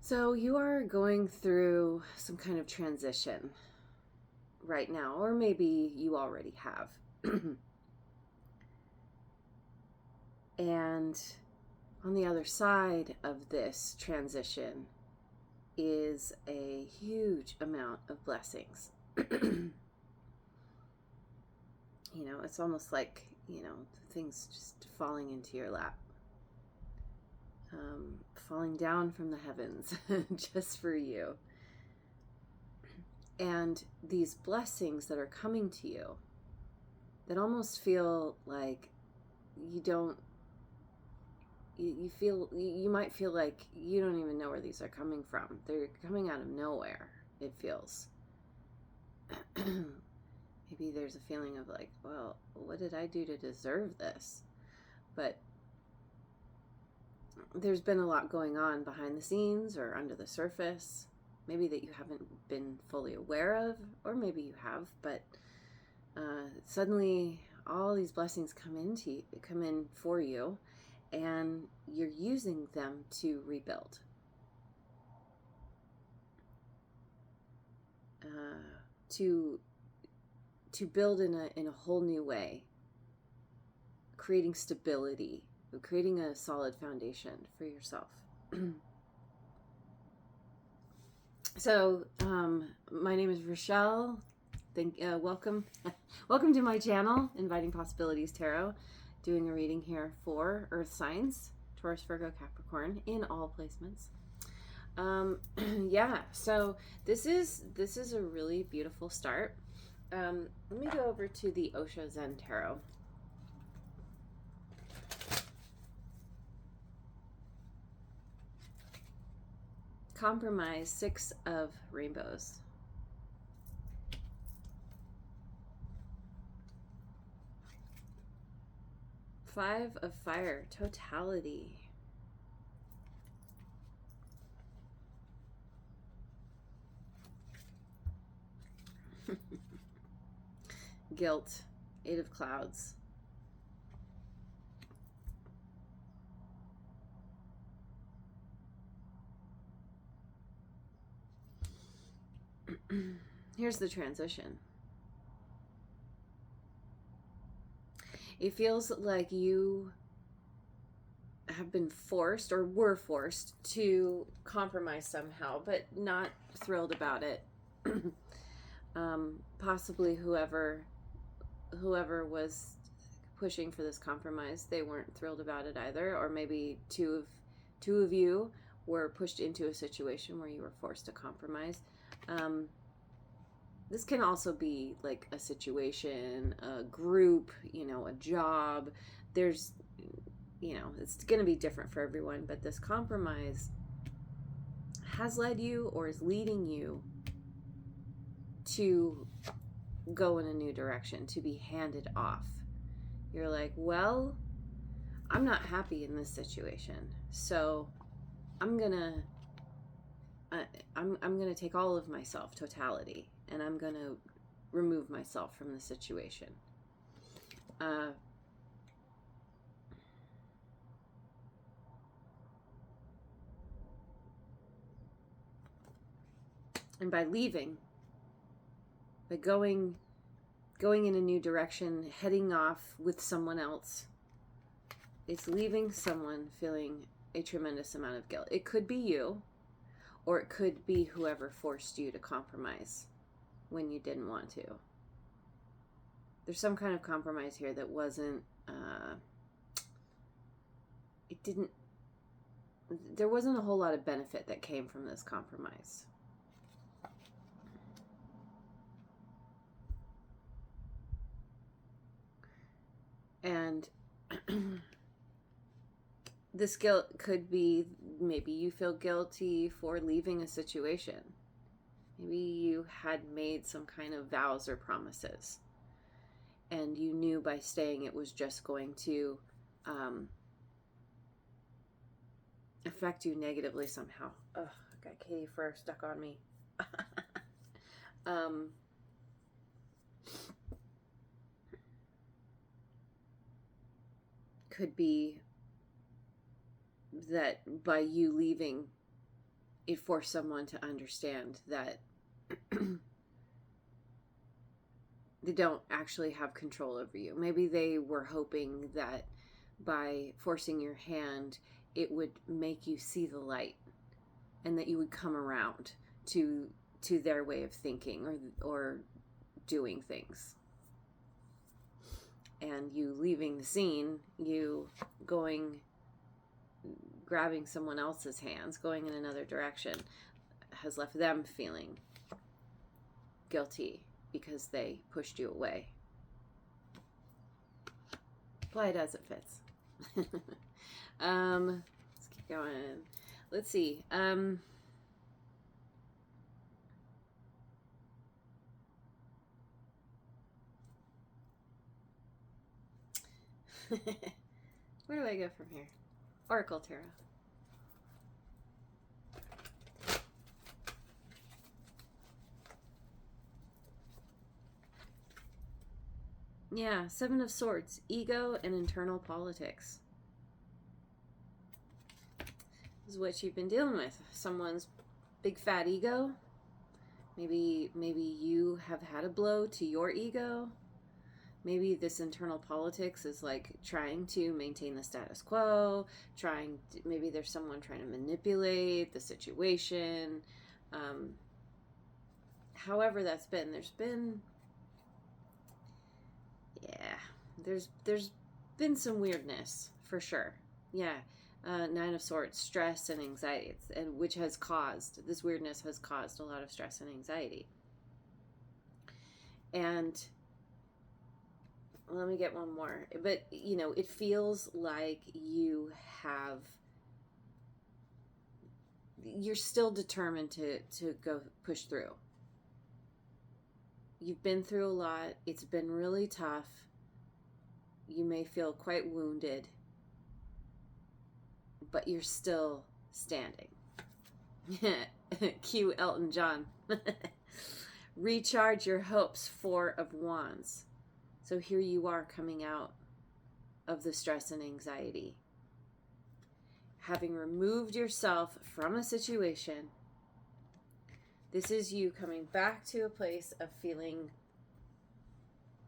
So you are going through some kind of transition right now, or maybe you already have. And on the other side of this transition is a huge amount of blessings. It's almost like, things just falling into your lap. Falling down from the heavens just for you. And these blessings that are coming to you that almost feel like you might feel like you don't even know where these are coming from. They're coming out of nowhere, it feels. Maybe there's a feeling of like, well, what did I do to deserve this? But there's been a lot going on behind the scenes or under the surface, maybe that you haven't been fully aware of, or maybe you have, but suddenly all these blessings come in for you, and you're using them to rebuild, to build in a whole new way, creating stability, creating a solid foundation for yourself. So, my name is Rachelle. Welcome to my channel, Inviting Possibilities Tarot. Doing a reading here for Earth signs, Taurus, Virgo, Capricorn, in all placements. Yeah. So this is a really beautiful start. Let me go over to the Osho Zen Tarot. Compromise, 6 of rainbows. Five of fire, totality. Guilt, 8 of clouds. Here's the transition. It feels like you have been forced or were forced to compromise somehow, but not thrilled about it. Possibly whoever was pushing for this compromise, they weren't thrilled about it either, or maybe two of you were pushed into a situation where you were forced to compromise. This can also be like a situation, a group, a job. There's, it's going to be different for everyone, but this compromise has led you or is leading you to go in a new direction, to be handed off. You're like, well, I'm not happy in this situation, so I'm gonna take all of myself, totality, and I'm gonna remove myself from the situation. And by leaving, by going in a new direction, heading off with someone else, it's leaving someone feeling a tremendous amount of guilt. It could be you, or it could be whoever forced you to compromise when you didn't want to. There's some kind of compromise here that wasn't, there wasn't a whole lot of benefit that came from this compromise. And this guilt could be, maybe you feel guilty for leaving a situation. Maybe you had made some kind of vows or promises, and you knew by staying it was just going to affect you negatively somehow. Ugh, I got Katie Fur stuck on me. Could be that by you leaving it forced someone to understand that they don't actually have control over you. Maybe they were hoping that by forcing your hand, it would make you see the light and that you would come around to their way of thinking or doing things. And you leaving the scene, you grabbing someone else's hands, going in another direction, has left them feeling guilty because they pushed you away. Apply it as it fits. Let's keep going. Let's see. Where do I go from here? Oracle Tarot. Yeah, Seven of Swords, ego and internal politics. This is what you've been dealing with. Someone's big fat ego. Maybe you have had a blow to your ego. Maybe this internal politics is like trying to maintain the status quo, maybe there's someone trying to manipulate the situation. However that's been, there's been some weirdness for sure. Yeah. Nine of Swords, stress and anxiety, which has caused, this weirdness has caused a lot of stress and anxiety. And let me get one more. But, you know, it feels like you're still determined to go push through. You've been through a lot. It's been really tough. You may feel quite wounded, but you're still standing. Cue Elton John. Recharge your hopes, Four of Wands. So here you are coming out of the stress and anxiety. Having removed yourself from a situation, this is you coming back to a place of feeling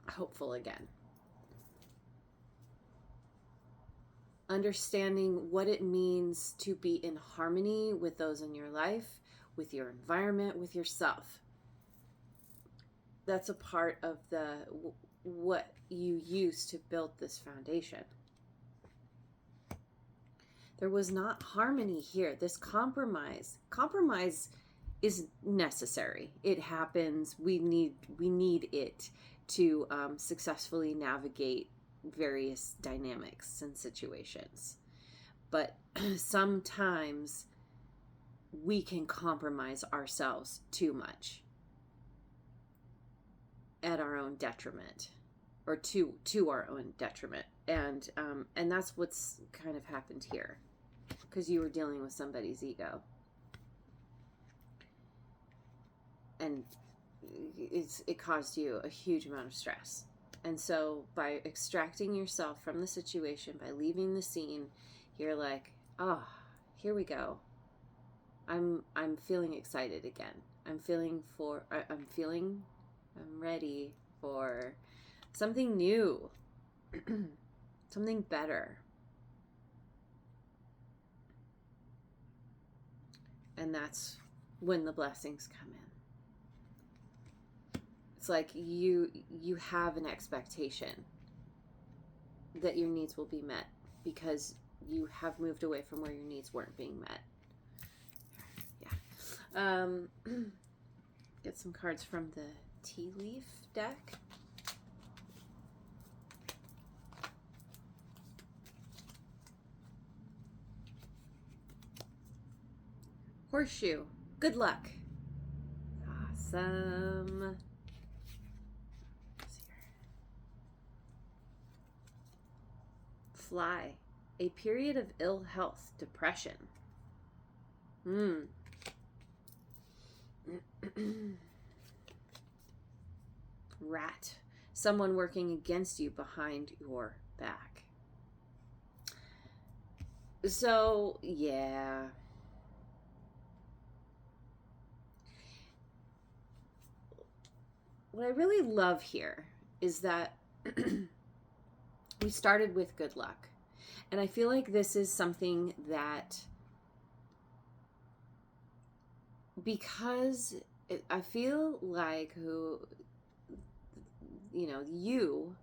hopeful again. Understanding what it means to be in harmony with those in your life, with your environment, with yourself. That's a part of what you used to build this foundation. There was not harmony here. This compromise is necessary. It happens. We need it to successfully navigate various dynamics and situations. But sometimes we can compromise ourselves too much at our own detriment, or to our own detriment. And that's what's kind of happened here, because you were dealing with somebody's ego. And it caused you a huge amount of stress. And so by extracting yourself from the situation, by leaving the scene, you're like, oh, here we go. I'm feeling excited again. I'm ready for something new, something better. And that's when the blessings come in. It's like you have an expectation that your needs will be met because you have moved away from where your needs weren't being met. Yeah. Get some cards from the tea leaf deck. Horseshoe. Good luck. Awesome. Fly. A period of ill health, depression. Rat. Someone working against you behind your back. So, yeah. what I really love here is that we started with good luck. And I feel like this is something that, because I feel like you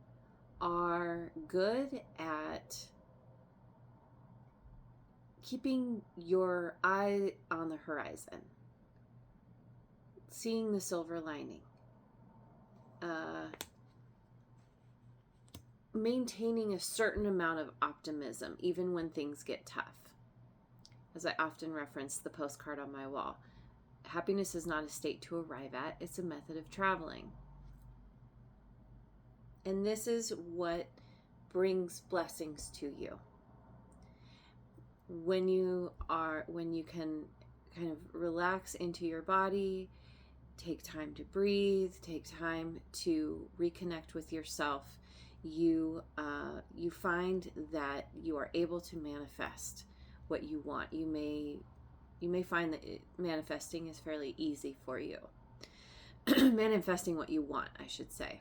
are good at keeping your eye on the horizon, seeing the silver lining, maintaining a certain amount of optimism even when things get tough. As I often reference the postcard on my wall, happiness is not a state to arrive at, it's a method of traveling. And this is what brings blessings to you. When you can kind of relax into your body, take time to breathe, take time to reconnect with yourself, you find that you are able to manifest what you want. You may find that manifesting is fairly easy for you. Manifesting what you want, I should say.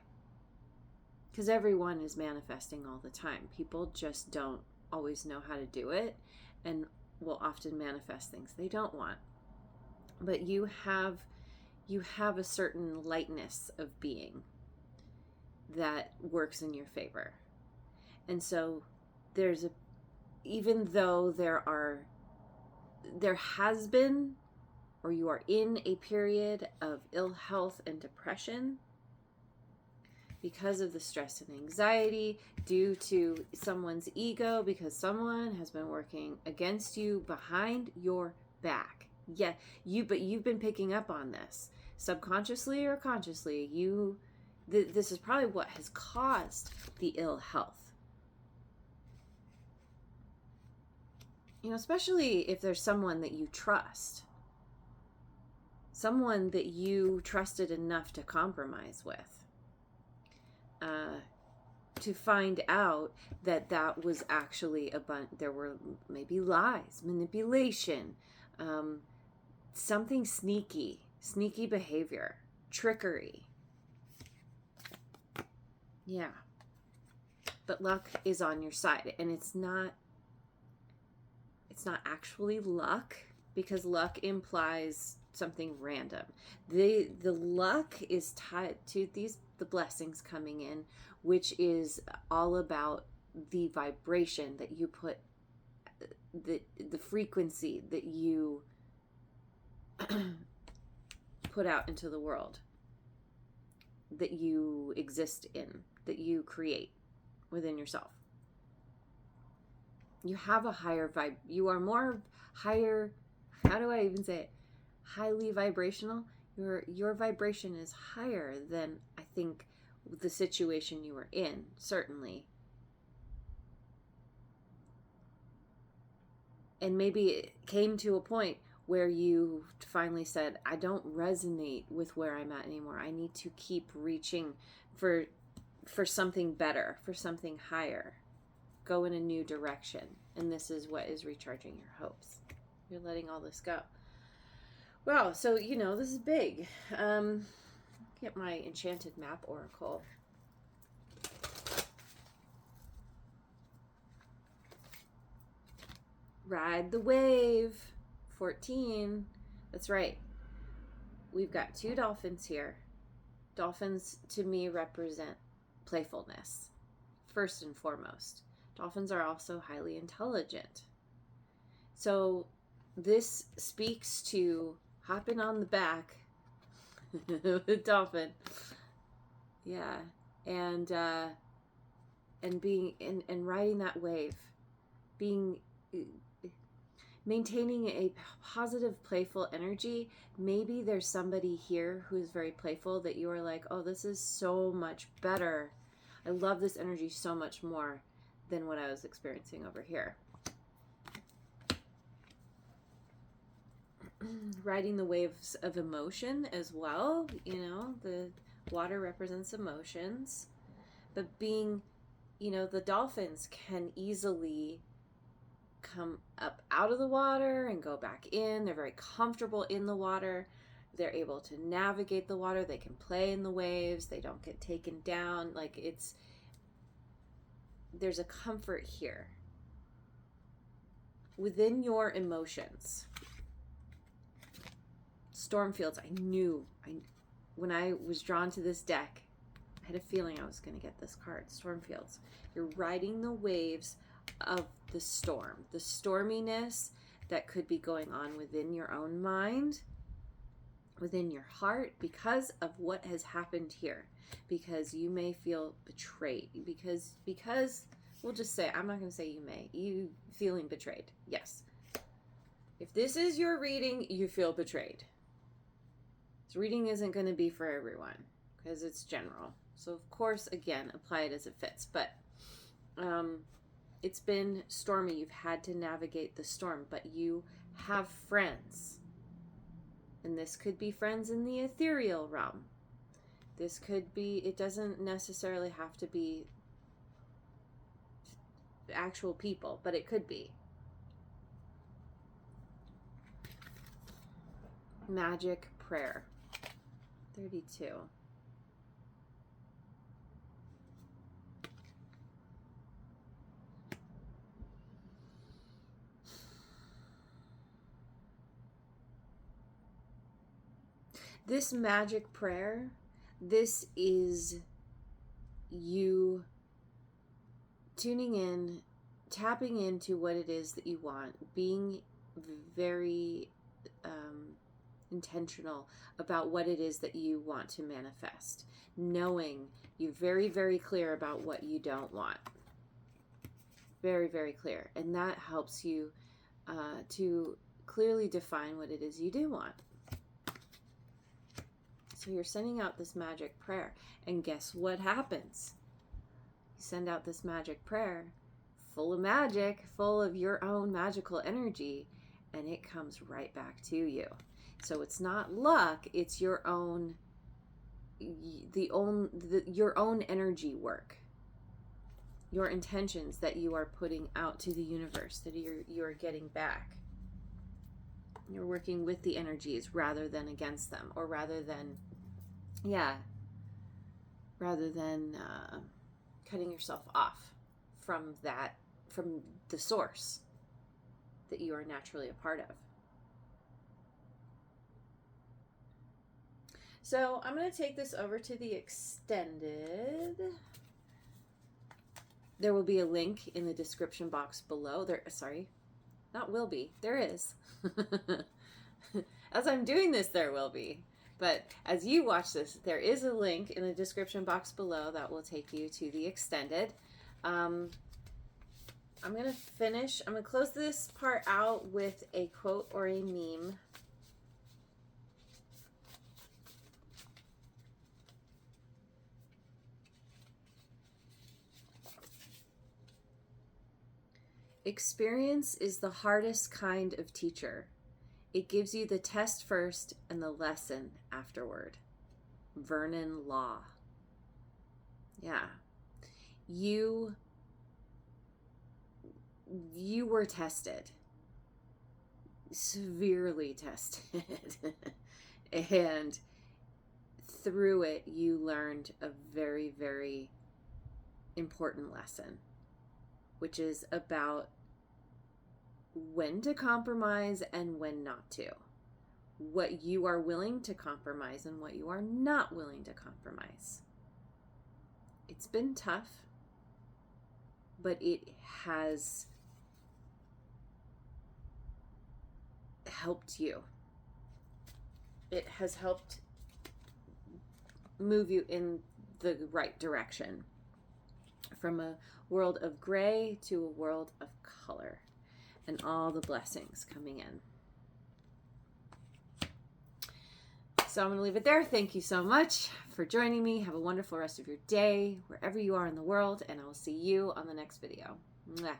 Because everyone is manifesting all the time. People just don't always know how to do it, and will often manifest things they don't want. But you have a certain lightness of being that works in your favor. And so even though there has been, or you are in a period of ill health and depression because of the stress and anxiety, due to someone's ego, because someone has been working against you behind your back. Yeah, but you've been picking up on this subconsciously or consciously. This is probably what has caused the ill health. Especially if there's someone that you trust, someone that you trusted enough to compromise with, to find out that was actually there were maybe lies, manipulation, something sneaky behavior, trickery. Yeah. But luck is on your side, and it's not actually luck, because luck implies something random. The luck is tied to the blessings coming in, which is all about the vibration that you put, the frequency that you put out into the world, that you exist in, that you create within yourself. You have a higher vibe. You are more higher. How do I even say it? Highly vibrational. Your vibration is higher than, I think, the situation you were in, certainly. And maybe it came to a point where you finally said, I don't resonate with where I'm at anymore. I need to keep reaching for something better, for something higher. Go in a new direction. And this is what is recharging your hopes. You're letting all this go. Wow, so this is big. Get my enchanted map oracle. Ride the wave. 14. That's right. We've got 2 dolphins here. Dolphins to me represent playfulness, first and foremost. Dolphins are also highly intelligent. So this speaks to hopping on the back of a dolphin. Yeah. And being and riding that wave, maintaining a positive, playful energy. Maybe there's somebody here who's very playful that you are like, oh, this is so much better. I love this energy so much more than what I was experiencing over here. Riding the waves of emotion as well. The water represents emotions. But being, the dolphins can easily come up out of the water and go back in. They're very comfortable in the water. they're able to navigate the water. They can play in the waves. They don't get taken down. Like there's a comfort here within your emotions. Storm fields. When I was drawn to this deck, I had a feeling I was going to get this card. Storm fields. You're riding the waves of the storm, the storminess that could be going on within your own mind, within your heart, because of what has happened here. Because you may feel betrayed. Because we'll just say, I'm not going to say you may. You feeling betrayed. Yes. If this is your reading, you feel betrayed. This reading isn't going to be for everyone because it's general. So of course, again, apply it as it fits. But it's been stormy. You've had to navigate the storm, but you have friends. And this could be friends in the ethereal realm. This could be, it doesn't necessarily have to be actual people, but it could be. Magic prayer. 32. This magic prayer, this is you tuning in, tapping into what it is that you want, being very intentional about what it is that you want to manifest, knowing you're very, very clear about what you don't want. Very, very clear. And that helps you to clearly define what it is you do want. So you're sending out this magic prayer, and guess what happens? You send out this magic prayer full of magic, full of your own magical energy, and it comes right back to you. So it's not luck, it's your own your own energy work. Your intentions that you are putting out to the universe, that you're getting back. You're working with the energies rather than against them, or rather than cutting yourself off from the source that you are naturally a part of. So I'm going to take this over to the extended. There will be a link in the description box below. There is. As I'm doing this, there will be. But as you watch this, there is a link in the description box below that will take you to the extended. I'm going to close this part out with a quote or a meme. Experience is the hardest kind of teacher. It gives you the test first and the lesson afterward. Vernon Law. Yeah. You were tested. Severely tested. And through it, you learned a very, very important lesson, which is about when to compromise and when not to. What you are willing to compromise and what you are not willing to compromise. It's been tough, but it has helped you. It has helped move you in the right direction. From a world of gray to a world of color. And all the blessings coming in. So I'm going to leave it there. Thank you so much for joining me. Have a wonderful rest of your day, wherever you are in the world, and I will see you on the next video. Mwah.